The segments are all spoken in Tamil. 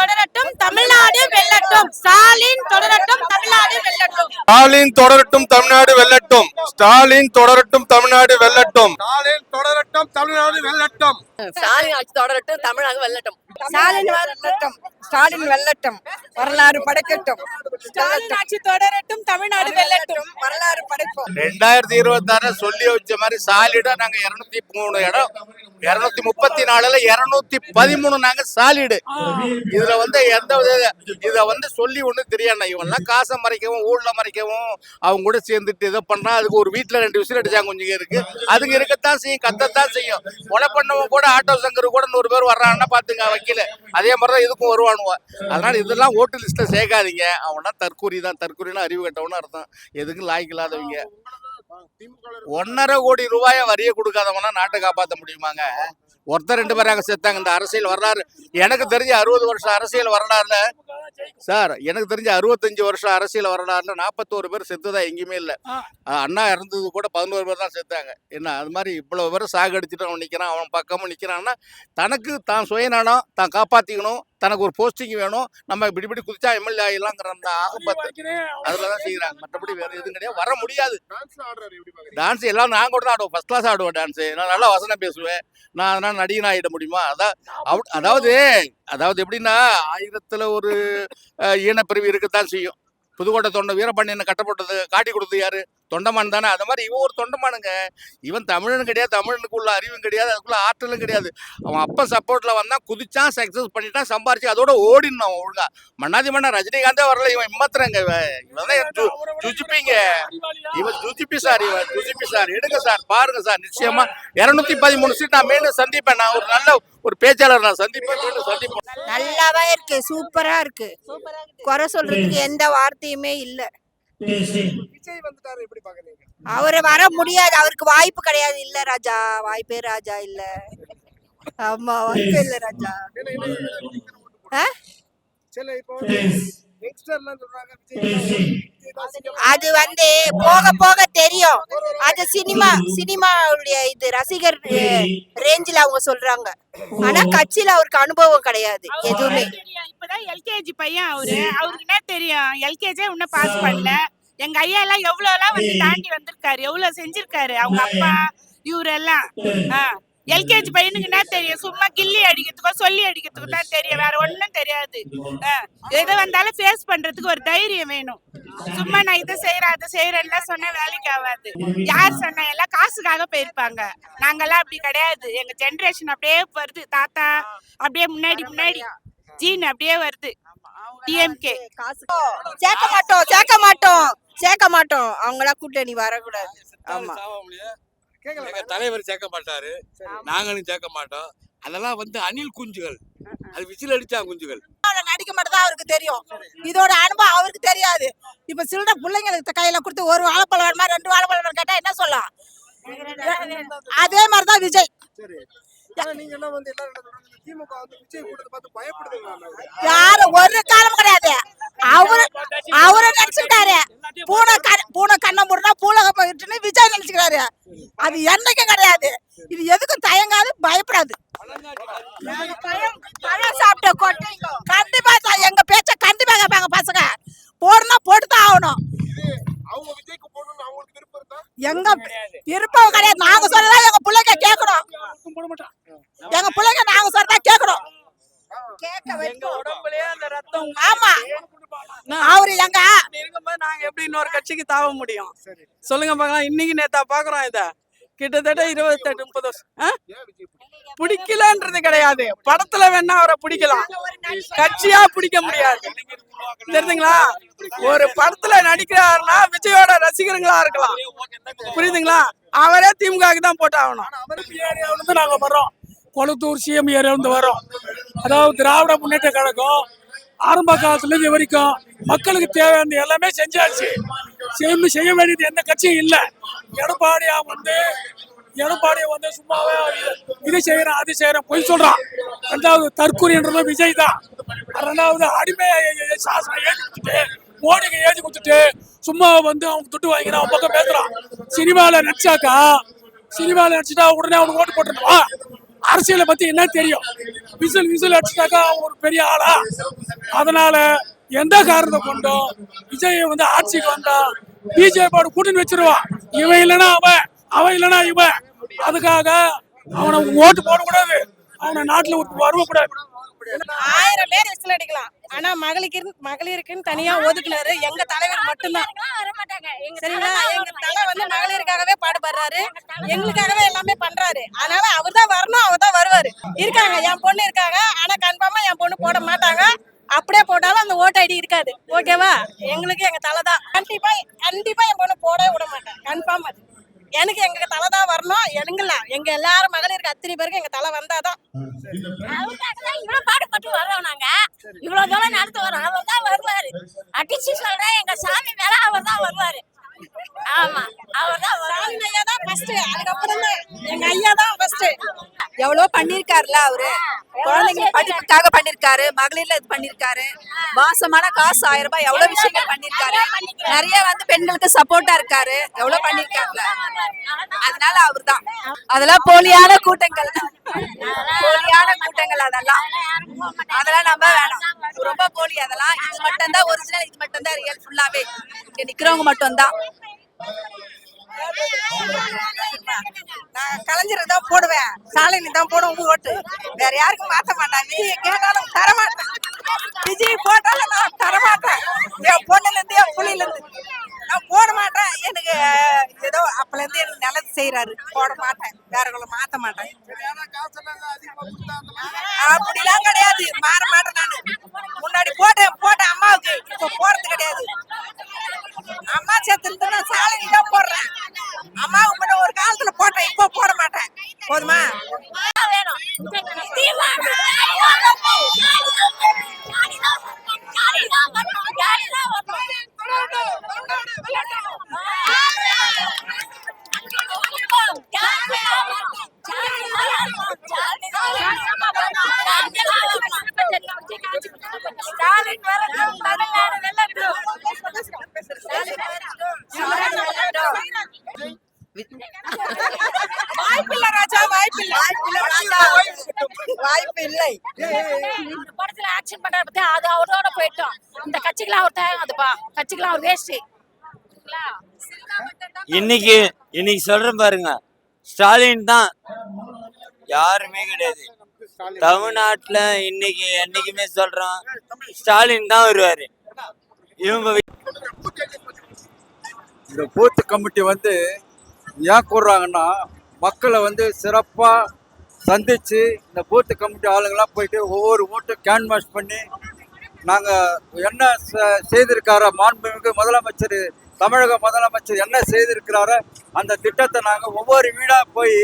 தொடரட்டும், தமிழ்நாடு வெல்லட்டும். ஸ்டாலின் தொடரட்டும், தமிழ்நாடு வெல்லட்டும். ஸ்டாலின் தொடரட்டும், தமிழ்நாடு வெல்லட்டும். ஸ்டாலின் தொடரட்டும், தமிழ்நாடு வெல்லட்டும். ஸ்டாலின் தொடரட்டும், தமிழ்நாடு வெல்லட்டும். ஸ்டாலின் ஆட்சி தொடரட்டும், தமிழ்நாடு வெல்லட்டும். ஸ்டாலின் வெல்லட்டும், ஸ்டாலின் வெல்லட்டும், வரலாறு படைக்கட்டும். ஸ்டாலின் ஆட்சி தொடரட்டும், தமிழ்நாடு வெல்லட்டும், வரலாறு படைப்போம். 2026 சொல்லி வச்ச மாதிரி சாலிடா நாங்க 203 இடம், 234ல 213 நாங்க சாலிடு. இதுல எந்த இத சொல்லி ஒண்ணு தெரியாது. இவெல்லாம் காசை மறைக்கவும் ஊழல மறைக்கவும் அவங்க கூட சேர்ந்துட்டு இதை பண்ணா அதுக்கு ஒரு வீட்டுல 2 விசில் அடிச்சாங்க கொஞ்சம் இருக்கு. அதுங்க இருக்கத்தான் செய்யும், கத்தத்தான் செய்யும். கொலை பண்ணவங்க கூட ஆட்டோ சங்கர் கூட 100 பேர் வர்றாங்கன்னா பாத்துங்க வக்கீல. அதே மாதிரிதான் இதுக்கும் வருவானுவ. அதனால இதெல்லாம் ஓட்டு லிஸ்ட்ல சேர்க்காதீங்க. அவனா தற்கூரி தான். தற்கூரினா அறிவு கட்டவனு அர்த்தம். எதுக்கும் லாய்க்கு இல்லாதவங்க. 1.5 கோடி ரூபாய வரியை கொடுக்காதவனா நாட்டை காப்பாற்ற முடியுமாங்க? ஒருத்தர் 2 பேராக செத்தாங்க. இந்த அரசியல் வரலாறு எனக்கு தெரிஞ்ச 60 வருஷம் அரசியல் வரலாறுல சார், எனக்கு தெரிஞ்ச 65 வருஷம் அரசியல் வரலாறுல 41 பேர் செத்துதான் எங்கேயுமே இல்லை. அண்ணா இறந்தது கூட 11 பேர் தான் செத்தாங்க. என்ன அது மாதிரி இவ்வளவு பேர் சாகடிச்சுட்டு அவன் நிற்கிறான், அவன் பக்கமும் நிற்கிறான்னா தனக்கு தான் சுயநலம் தான் காப்பாற்றிக்கணும், தனக்கு ஒரு போஸ்டிங் வேணும், நம்ம இப்படி குதிச்சா எம்எல்ஏ ஆகிடலாங்கிற அந்த ஆகப்பத்து அதுலதான் செய்யறாங்க. மற்றபடி வேற எதுவும் கிடையாது. வர முடியாது. டான்ஸ் எல்லாம் நான் கூட தான் ஆடுவேன். ஃபர்ஸ்ட் கிளாஸ் ஆடுவேன் டான்ஸ். நான் நல்லா வசனம் பேசுவேன். நான் அதனால நடிகன் ஆகிட முடியுமா? அதாவது எப்படின்னா 1000ல் ஒரு ஈனப்பிரிவு இருக்கத்தான் செய்யும். புதுக்கோட்டை தொண்டை வீரபாண்டியனை கட்டப்பட்டது காட்டி கொடுத்தது யாரு? தொண்டமான் தானே. அது மாதிரி இவன் ஒரு தொண்டமானுங்க. இவன் தமிழன் கிடையாது, தமிழனுக்கு உள்ள அறிவும் கிடையாது, அதுக்குள்ள ஆற்றலும் கிடையாது. அவன் அப்ப சப்போர்ட்ல வந்தா குதிச்சான், சக்சஸ் பண்ணிட்டான், சம்பாரிச்சு அதோட ஓடினான் அவன் ஒழுங்கா. மன்னாதி மன்னா ரஜினிகாந்தே வரல. இவன் இம்மத்துறங்க. இவன் ஜுஜிப்பிங்க. இவன் ஜுஜிப்பி சார். எடுங்க சார், பாருங்க சார். நிச்சயமா 213 சீட் நான் மீண்டும் சந்திப்பேன். நான் ஒரு நல்ல ஒரு பேச்சாளர் நான் சந்திப்பேன். நல்லாவே இருக்கு, சூப்பரா இருக்கு. குறை சொல்றதுக்கு எந்த வார்த்தையுமே இல்ல. விஜய் வந்துட்டாரு, எப்படி பாக்குறீங்க? அவரு வர முடியாது, அவருக்கு வாய்ப்பு கிடையாது. இல்ல ராஜா, வாய்ப்பே ராஜா இல்ல. ஆமா, வாய்ப்பே இல்ல ராஜா. அது போக போக தெரியும். அது சினிமாவுடைய இது ரசிகர் ரேஞ்சில அவங்க சொல்றாங்க. ஆனா கட்சியில அவருக்கு அனுபவம் கிடையாது எதுவுமே. இப்பதான் எல்கேஜி பையன் அவருக்கு என்ன தெரியும்? எல்கேஜி இன்னும் பாஸ் பண்ணல. எங்க ஐயா எல்லாம் எவ்வளவு எல்லாம் தாண்டி வந்திருக்காரு, எவ்வளவு செஞ்சிருக்காரு. அவங்க அப்பா இவரெல்லாம் எல்கேஜி பையனுக்கு என்ன தெரியும்? சும்மா கில்லி அடிக்கிறதுக்கோ சொல்லி அடிக்கிறதுக்கோ தான் தெரியும், வேற ஒண்ணும் தெரியாது. எது வந்தாலும் ஃபேஸ் பண்றதுக்கு ஒரு தைரியம் வேணும். சும்மா நான் இதை செய்யறேன் அதை செய்யறேன்லாம் சொன்ன வேலைக்கு ஆகாது. யார் சொன்ன? எல்லாம் காசுக்காக போயிருப்பாங்க. நாங்கெல்லாம் அப்படி கிடையாது. எங்க ஜெனரேஷன் அப்படியே வருது. தாத்தா அப்படியே முன்னாடி ஜீன் அப்படியே வருது. டிஎம்கே சேர்க்க மாட்டோம். அவங்களா கூட்டணி வரக்கூடாது. ஆமா, எங்க தலைவர் சேர்க்க மாட்டாரு, நாங்களும் சேர்க்க மாட்டோம். அதெல்லாம் அணில் குஞ்சுகள். அது விசில் அடிச்சா குஞ்சுகள். நடிக்க மட்டும்தான் அவருக்கு தெரியும். இதோட அனுபவம் அவருக்கு தெரியாது. இப்ப சில பிள்ளைங்களுக்கு கையில கொடுத்து ஒரு வாழைப்பழம் வேணுமா 2 வாழைப்பழம் கேட்டா என்ன சொல்லலாம்? அதே மாதிரிதான் விஜய். யாரு ஒரு காலம் கிடையாது. அவரு நினைச்சுக்கிட்டாரு பூனை கண்ண முடுனா பூலகம் போயிட்டுன்னு விஜய் நினைச்சுக்கிறாரு. அது என்னைக்கும் கிடையாது. இது எதுக்கும் தயங்காது, பயப்படாது. பழம் சாப்பிட்ட கொட்டை கண்டிப்பா எங்க பேச்ச கண்டிப்பா கேட்பாங்க பசங்க. போடுனா போட்டுதான் ஆகணும். எங்க விருப்பம் கிடையாது. நாங்க சொல்லதா எங்க பிள்ளைங்க கேட்கணும். எங்க பிள்ளைங்க நாங்க சொல்லதா கேட்கணும். ஆமா, அவரு எங்க நாங்க எப்படி இன்னொரு கட்சிக்கு தாவ முடியும் சொல்லுங்க பாக்கலாம். இன்னைக்கு நேத்தா பாக்குறோம். இத கிட்டத்தட்ட 28-30 வருஷம் பிடிக்கலன்றது கிடையாது. படத்துல வேணா அவரை பிடிக்கலாம், கட்சியா பிடிக்க முடியாது. தெரியுதுங்களா? ஒரு படத்துல நடிக்கிறாருன்னா விஜயோட ரசிகர்களா இருக்கலாம். புரியுதுங்களா? அவரே திமுகவுக்கு தான் போட்டு ஆகணும். நாங்க வர்றோம், கொளத்தூர் சிஎம் ஏரியா வரோம். அதாவது திராவிட முன்னேற்ற கழகம் ஆரம்ப காலத்துல இருந்து வரைக்கும் மக்களுக்கு தேவையான எல்லாமே செஞ்சாச்சு. செய்ய வேண்டியது எந்த கட்சியும் இல்லை. எடப்பாடியா சும்மாவே இது செய்யறான் அது செய்யறான் பொய் சொல்றான். 2வது தற்கூரின்றது விஜய் தான். 2வது அடிமையை சாசனம் ஏற்றி கொடுத்துட்டு மோடிக்கு ஏற்றி கொடுத்துட்டு சும்மா அவங்க துட்டு வாங்கினா அவன் பக்கம் பேசுறான். சினிமாவில் நடிச்சிட்டா உடனே அவனுக்கு ஓட்டு போட்டுருவா. அரசியலை பத்தி என்ன தெரியும்? விசில் அடிச்சுட்டாக்கா ஒரு பெரிய ஆளா? அதனால எந்த காரணத்தை கொண்டும் விஜய் வந்து ஆட்சிக்கு வந்தா பிஜேபியோட கூட்டணி வச்சிருவான். இவன் இல்லைன்னா அவன் இல்லைன்னா இவன். அதுக்காக அவனை ஓட்டு போடக்கூடாது, அவனை நாட்டுல வரக்கூடாது. 1000 பேர் விசில் அடிக்கலாம். ஆனா மகளிருக்குன்னு தனியா ஒதுக்குனாரு எங்க தலைவர் மட்டும்தான். சரிங்களா? எங்க தலை வந்து மகளிருக்காகவே பாடுபடுறாரு, எங்களுக்காகவே எல்லாமே பண்றாரு. அதனால அவர் தான் வரணும், அவர் தான் வருவாரு. இருக்காங்க, என் பொண்ணு இருக்காங்க. ஆனா கன்ஃபார்மா என் பொண்ணு போட மாட்டாங்க. அப்படியே போட்டாலும் அந்த ஓட்டு ஐடி இருக்காது. ஓகேவா? எங்களுக்கு எங்க தலை தான். கண்டிப்பா என் பொண்ணு போடவே விட மாட்டேன். கன்ஃபார்ம் அது. எனக்கு எங்க தலை தான் வரணும். எங்க எல்லாரும் மகளிருக்கு அத்தனை பேருக்கு எங்க தலை வந்தாதான். இவ்வளவு பாடுபட்டு வர்றோம் நாங்க. இவ்வளவு தூரம் நடத்து வரோம். அவர் தான் வருவாரு. அடிச்சு சொல்றேன், எங்க சாமி மேல அவர் தான் வருவாரு. ஆமா, அவர் தான் சாமி ஐயா தான் ஃபர்ஸ்ட். அதுக்கப்புறம் தான் எங்க ஐயா தான் ஃபர்ஸ்ட். எவ்வளவு பண்ணிருக்காருல அவரு. குழந்தைங்க படிப்புக்காக பண்ணிருக்காரு, மகளிர்ல இது பண்ணிருக்காரு, மாசமான காசு 1000 ரூபாய், எவ்வளவு விஷயங்கள் பண்ணிருக்காரு. நிறைய வந்து பெண்களுக்கு சப்போர்ட்டா இருக்காரு, எவ்வளவு பண்ணிருக்காருல. அதனால அவர்தான். அதெல்லாம் போலியான கூட்டங்கள் அதெல்லாம் நம்ம வேணாம். ரொம்ப போலி அதெல்லாம். இது மட்டும் தான் ஒரிஜினல், இது மட்டும் தான் ரியல். ஃபுல்லாவே இங்க நிக்கிறவங்க மட்டும் தான். நான் கலைஞருக்கு தான் போடுவேன், ஸ்டாலினுக்கு தான் போடுவோம் ஓட்டு. வேற யாருக்கும் மாத்த மாட்டேன். விஜய் கேட்டாலும் தரமாட்டேன், விஜய் போட்டாலும் நான் தரமாட்டேன். என் பொண்ணுல இருந்து என் புள்ளில இருந்து நான் போட மாட்டேன். எனக்கு ஏதோ அப்பல இருந்து எனக்கு நல்லது செய்யறாரு, போட மாட்டேன். வேற மாத்த மாட்டேன். அப்படிலாம் கிடையாது, மாற மாட்டேன். நானு முன்னாடி போட்டேன் அம்மாவுக்கு, இப்ப போறது கிடையாது. அம்மா சேர்த்து நான் சாலைக்கு தான் போடுறேன். அம்மாவுக்கு முன்ன ஒரு காலத்துல போட்டேன், இப்போ போட மாட்டேன். போதுமா? வேணும். வாய்ப்பில்லை ராஜா, வாய்ப்பில்லை. படத்துல ஆக்ஷன் பண்ற பத்தி அது அவரோட போயிட்டோம். இந்த கட்சிக்கெல்லாம் அவர் தேவையாதுப்பா, கட்சிக்கெல்லாம் அவர் வேஸ்ட். இன்னைக்கு சொல்றேன் பாருங்க, ஸ்டாலின் தான், யாருமே கிடையாது தமிழ்நாட்டுல. இன்னைக்கு என்னைக்குமே சொல்றோம், ஸ்டாலின் தான் வருவாரு. இவங்க இந்த பூத் கமிட்டி வந்து ஏன் கூடுறாங்கன்னா, மக்களை வந்து சிறப்பாக சந்திச்சு இந்த பூத் கமிட்டி ஆளுங்கெல்லாம் போயிட்டு ஒவ்வொரு ஓட்டும் கேன்வாஸ் பண்ணி நாங்கள் என்ன செய்திருக்காரோ, மாண்புமிகு முதலமைச்சர், தமிழக முதலமைச்சர் என்ன செய்திருக்கிறாரோ அந்த திட்டத்தை நாங்கள் ஒவ்வொரு வீடாக போய்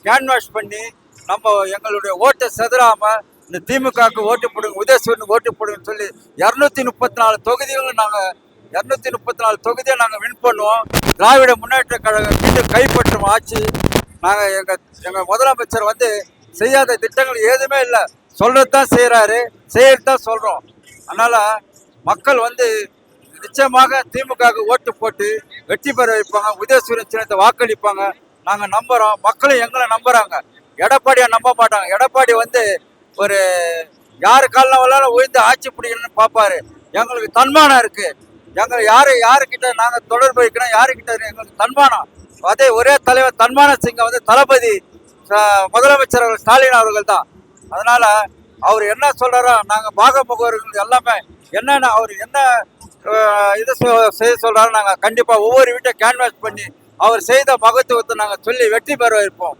கேன்வாஸ் பண்ணி நம்ம எங்களுடைய ஓட்டை செதறாமல் இந்த திமுகவுக்கு ஓட்டு போடுங்க, உதயசூரனுக்கு ஓட்டு போடுங்கன்னு சொல்லி 234 தொகுதிகளும் நாங்கள் 234 தொகுதியை நாங்கள் வின் பண்ணுவோம். திராவிட முன்னேற்ற கழகம் மீண்டும் கைப்பற்றும் ஆட்சி. நாங்கள் எங்கள் முதலமைச்சர் வந்து செய்யாத திட்டங்கள் எதுவுமே இல்லை, சொல்றதுதான் செய்கிறாரு, செய்யறதுதான் சொல்கிறோம். அதனால் மக்கள் வந்து நிச்சயமாக திமுகவுக்கு ஓட்டு போட்டு வெற்றி பெற வைப்பாங்க, உதயசூரன் சின்னத்தை வாக்களிப்பாங்க. நாங்கள் நம்புகிறோம், மக்களும் எங்களை நம்புகிறாங்க. எடப்பாடியை நம்ப மாட்டாங்க. எடப்பாடி வந்து ஒரு யாரு காலம் வரலாலும் உயர்ந்து ஆட்சி பிடிக்கணும்னு பார்ப்பாரு. எங்களுக்கு தன்மானம் இருக்கு. எங்களை யாருக்கிட்ட நாங்கள் தொடர்பு வைக்கணும், யாருக்கிட்ட எங்களுக்கு தன்மானம். அதே ஒரே தலைவர் தன்மான சிங்கை வந்து தளபதி முதலமைச்சர் அவர்கள் ஸ்டாலின் அவர்கள் தான். அதனால அவர் என்ன சொல்றாரோ நாங்கள் பாகமுகவர்கள் எல்லாமே என்னென்ன அவர் என்ன இது செய்ய சொல்றாரோ நாங்கள் கண்டிப்பாக ஒவ்வொரு வீட்டை கேன்வாஸ் பண்ணி அவர் செய்த மகத்துவத்தை நாங்கள் சொல்லி வெற்றி பெற வைப்போம்.